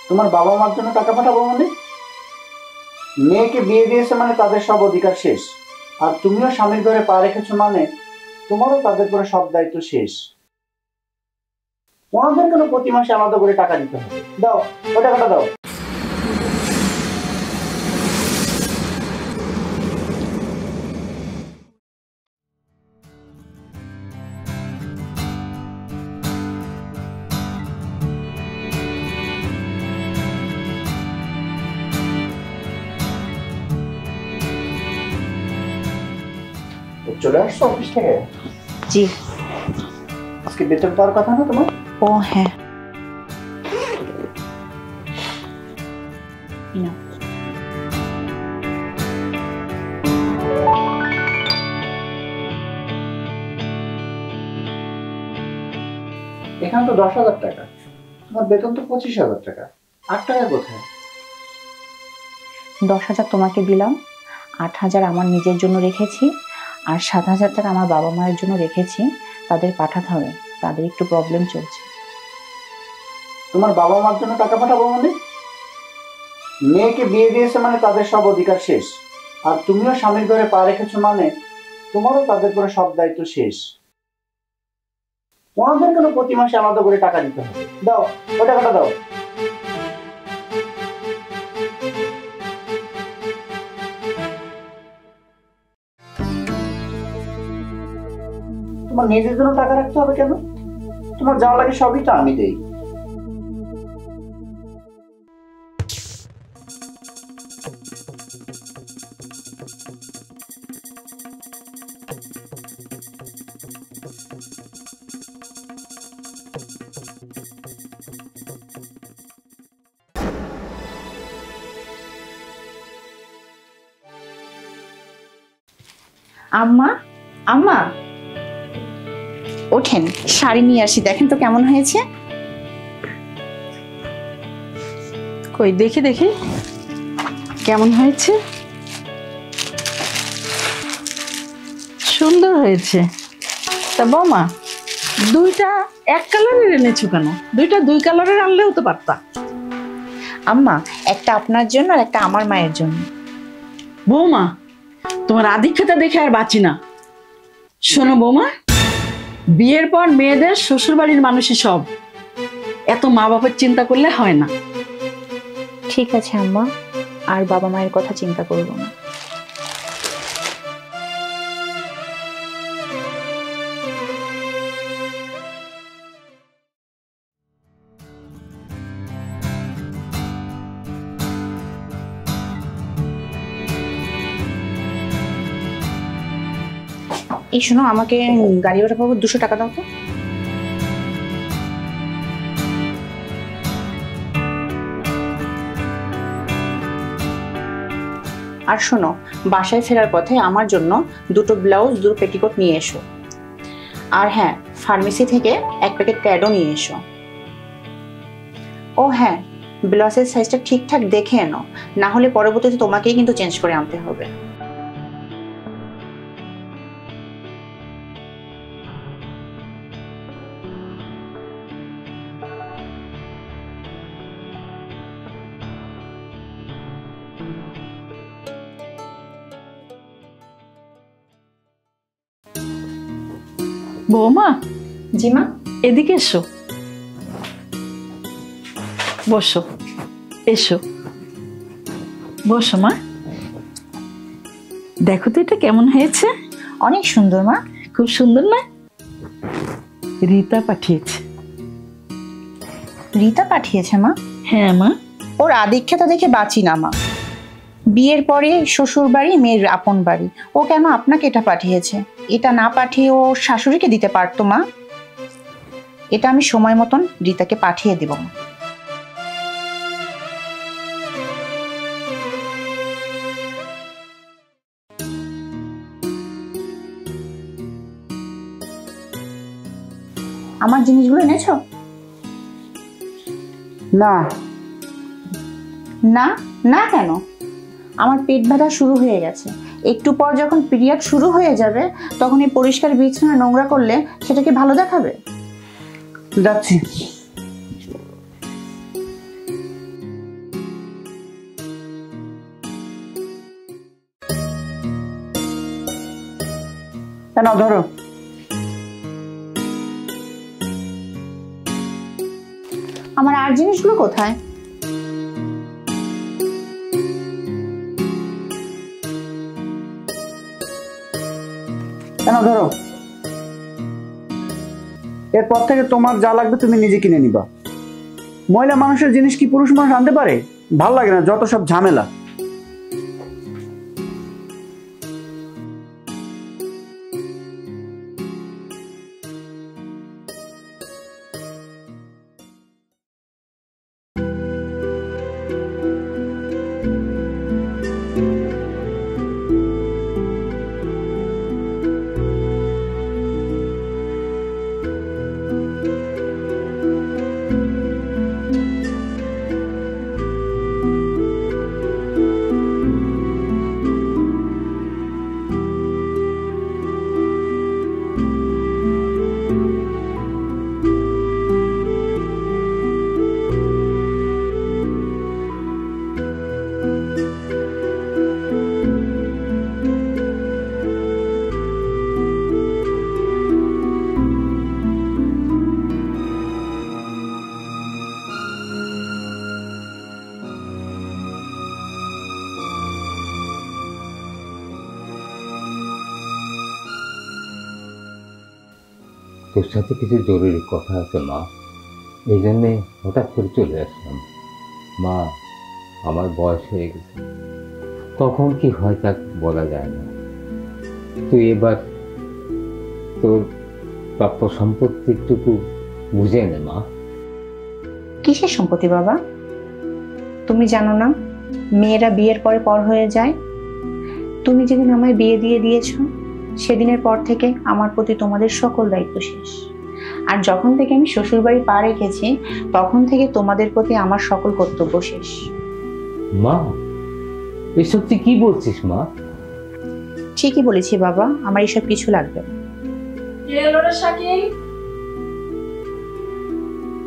তোমার বাবা মার জন্য টাকা পাঠাবো মানে? মেয়েকে বিয়ে দিয়েছে মানে তাদের সব অধিকার শেষ। আর তুমিও স্বামীর ঘরে পা রেখেছো মানে তোমারও তাদের করে সব দায়িত্ব শেষ। ওনাদের কেন প্রতি মাসে আলাদা করে টাকা দিতে হবে? দাও, ওই টাকাটা দাও। চলে আসছো অফিস থেকে? জি। আজকে বেতন পাওয়ার কথা না তোমার? ও হ্যাঁ। এখানে তো 10,000 টাকা, তোমার বেতন তো 25,000 টাকা। 8 টাকা কোথায়? 10,000 তোমাকে দিলাম, 8,000 আমার নিজের জন্য রেখেছি, আর 7,000 টাকা আমার বাবা মায়ের জন্য রেখেছি। তাদের পাঠাতে হবে, তাদের একটু প্রবলেম চলছে। তোমার বাবা মার জন্য টাকা পাঠাবো মানে? মেয়েকে বিয়ে দিয়েছে মানে তাদের সব অধিকার শেষ। আর তুমিও স্বামীর ঘরে পা রেখেছো মানে তোমারও তাদের করে সব দায়িত্ব শেষ। ওনাদের কেন প্রতি মাসে আলাদা করে টাকা দিতে হবে? দাও, ওই টাকাটা দাও। তোমার নিজের জন্য টাকা রাখতে হবে কেন? তোমার যা লাগে সবই তো আমি দেই। আম্মা, আম্মা ওঠেন, শাড়ি নিয়ে আসি, দেখেন তো কেমন হয়েছে। কই দেখি দেখি কেমন হয়েছে। সুন্দর হয়েছে। তা বৌমা, দুইটা এক কালারের এনেছো কেন? দুইটা দুই কালারের আনলেও তো পারতা। আম্মা, একটা আপনার জন্য আর একটা আমার মায়ের জন্য। বৌমা, তোমার আধিক্যতা দেখে আর বাঁচি না। শোনো বৌমা, বিয়ের পর মেয়েদের শ্বশুর বাড়ির মানুষই সব, এত মা বাবার চিন্তা করলে হয় না। ঠিক আছে আম্মা, আর বাবা মায়ের কথা চিন্তা করবো না। এই শোনো, আমাকে গাড়ি ভাড়া পাবো 200 টাকা দাও তো। আর শোনো, বাসায় ফেরার পথে আমার জন্য 2টো ব্লাউজ 2 পেটিকোট নিয়ে এসো। আর হ্যাঁ, ফার্মেসি থেকে 1 প্যাকেট প্যাডও নিয়ে এসো। ও হ্যাঁ, ব্লাউজের সাইজটা ঠিকঠাক দেখে এনো, না হলে পরবর্তীতে তোমাকেই কিন্তু চেঞ্জ করে আনতে হবে। বৌমা, জি মা। এদিকে এসো, বসো, এসো বসো মা। দেখো তো এটা কেমন হয়েছে। অনেক সুন্দর মা। খুব সুন্দর না? রীতা পাঠিয়েছে। রীতা পাঠিয়েছে মা? হ্যাঁ মা। ওর আদিক্ষেতা দেখে বাঁচি না মা। বিয়ের পরে শ্বশুর বাড়ি, মেয়ের আপন বাড়ি, ও কেন আপনাকে এটা পাঠিয়েছে? এটা না পাঠিয়ে ও শাশুড়িকে দিতে পারতো মা। এটা আমি সময় মতন রীতাকে পাঠিয়ে দেব মা। আমার জিনিসগুলো এনেছো? না। না না কেন? আমার পেট ব্যথা শুরু হয়ে গেছে। একটু পর যখন পিরিয়ড শুরু হয়ে যাবে তখন এই পরিষ্কার বিছানা নোংরা করলে সেটা কি ভালো দেখাবে? যাচ্ছি। না ধরো। আমার আর জিনিসগুলো কোথায়? কেন ধরো, এরপর থেকে তোমার যা লাগবে তুমি নিজে কিনে নিবা। মহিলা মানুষের জিনিস কি পুরুষ মানুষ আনতে পারে? ভাল লাগে না, যত সব ঝামেলা। তোর সাথে কিছু জরুরি কথা আছে মা, এই জন্যে হঠাৎ করে চলে আসলাম। মা, আমার বয়স হয়ে গেছে, কখন কি হয় তা বলা যায় না। তুই এবার তোর প্রাপ্য সম্পত্তিটুকু বুঝে নে মা। কিসের সম্পত্তি বাবা? তুমি জানো না মেয়েরা বিয়ের পরে পর হয়ে যায়? তুমি যেদিন আমায় বিয়ে দিয়ে দিয়েছো সেদিনের পর থেকে আমার প্রতি তোমাদের সকল দায়িত্ব শেষ। আর যখন থেকে আমি শ্বশুর বাড়ি পা রেখেছি তখন থেকে তোমাদের প্রতি আমার সকল কর্তব্য শেষ। মা, এসব তুই কি বলছিস মা? ঠিকই বলেছি বাবা, আমার এসব কিছু লাগবে না।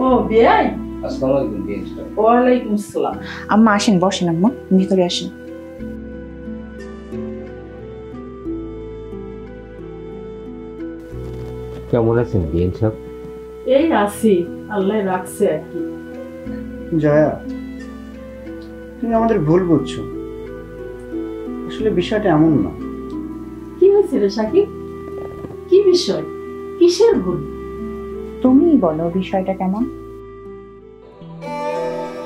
ও বিয়াই, আসসালামু আলাইকুম বিয়াই সাহেব। ওয়ালাইকুম আসসালাম। আম্মা আসেন, বসেন আম্মা, ভিতরে আসেন। কেমন আছেন বিয়াই সাহেব? এই আছি, আল্লাহ রাখছে আর কি। জয়া, তুমি আমাদের ভুল বুঝছো। আসলে বিষয়টা এমন না। কি হয়েছে রে সাকিব? কি বিষয়? কিসের ভুল? তুমিই বলো বিষয়টা কেমন।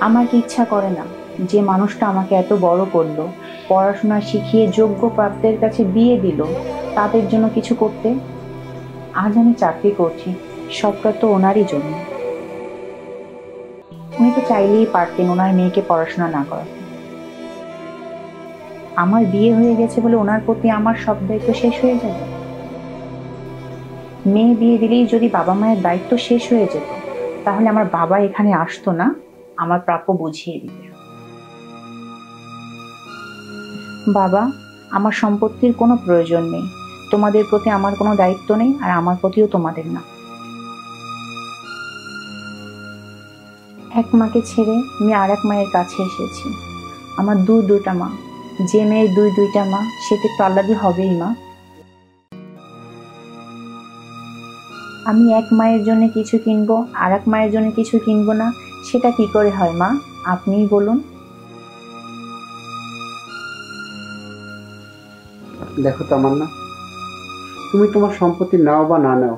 আমার কি ইচ্ছা করে না যে মানুষটা আমাকে এত বড় করলো, পড়াশোনা শিখিয়ে যোগ্য প্রাপ্তের কাছে বিয়ে দিল, তাদের জন্য কিছু করতে? আজ আমি চাকরি করছি, সবটা তো ওনারই জন্য। উনি তো চাইলেই পারতেন ওনার মেয়েকে পড়াশোনা না করাতে। আমার বিয়ে হয়ে গেছে বলে ওনার প্রতি আমার সব দায়িত্ব শেষ হয়ে যাবে? মেয়ে বিয়ে দিলেই যদি বাবা মায়ের দায়িত্ব শেষ হয়ে যেত তাহলে আমার বাবা এখানে আসতো না আমার প্রাপ্য বুঝিয়ে দিতে। বাবা, আমার সম্পত্তির কোনো প্রয়োজন নেই, তোমাদের প্রতি আমার কোনো দায়িত্ব নেই, আর আমার প্রতিও তোমাদের না। এক মাকে ছেড়ে আমি আর এক মায়ের কাছে এসেছি। আমার দুইটা মা, যে মেয়ের দুইটা মা সে তো একটু আলাদা হবেই মা। আমি এক মায়ের জন্য কিছু কিনবো আর এক মায়ের জন্য কিছু কিনবো না, সেটা কি করে হয় মা? আপনিই বলুন। দেখো তামান্না, তুমি তোমার সম্পত্তি নাও বা না নাও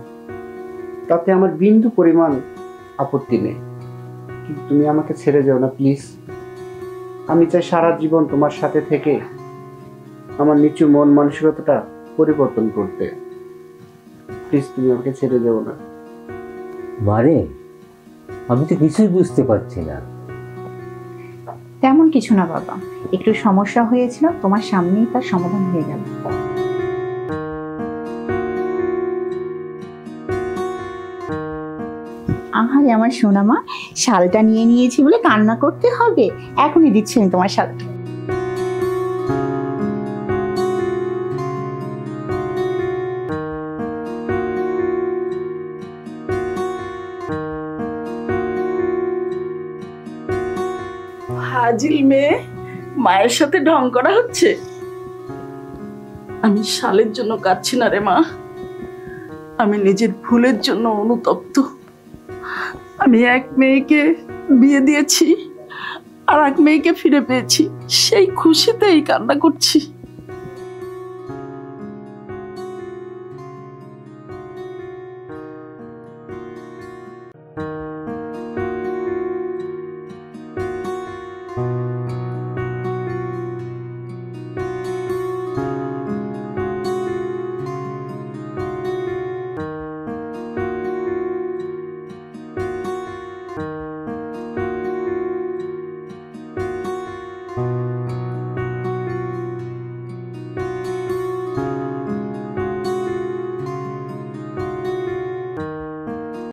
তাতে আমার বিন্দু পরিমাণ আপত্তি নেই, কিন্তু তুমি আমাকে ছেড়ে যাও না প্লিজ। আমি চাই সারা জীবন তোমার সাথে থেকে আমার নিচু মন মানসিকতাটা পরিবর্তন করতে। প্লিজ তুমি আমাকে ছেড়ে যাও না। মারে, আমি তো কিছুই বুঝতে পারছি না। তেমন কিছু না বাবা, একটু সমস্যা হয়েছিল, তোমার সামনেই তার সমাধান হয়ে গেল। আহারে আমার সোনা মা, শালটা নিয়ে নিয়েছি বলে কান্না করতে হবে? এখনই দিচ্ছি আমি তোমার শালটা। ফাজিল মেয়ে, মায়ের সাথে ঢং করা হচ্ছে। আমি শালের জন্য কাঁদছি না রে মা, আমি নিজের ভুলের জন্য অনুতপ্ত। আমি এক মেয়েকে বিয়ে দিয়েছি আর এক মেয়েকে ফিরে পেয়েছি, সেই খুশিতেই কান্না করছি।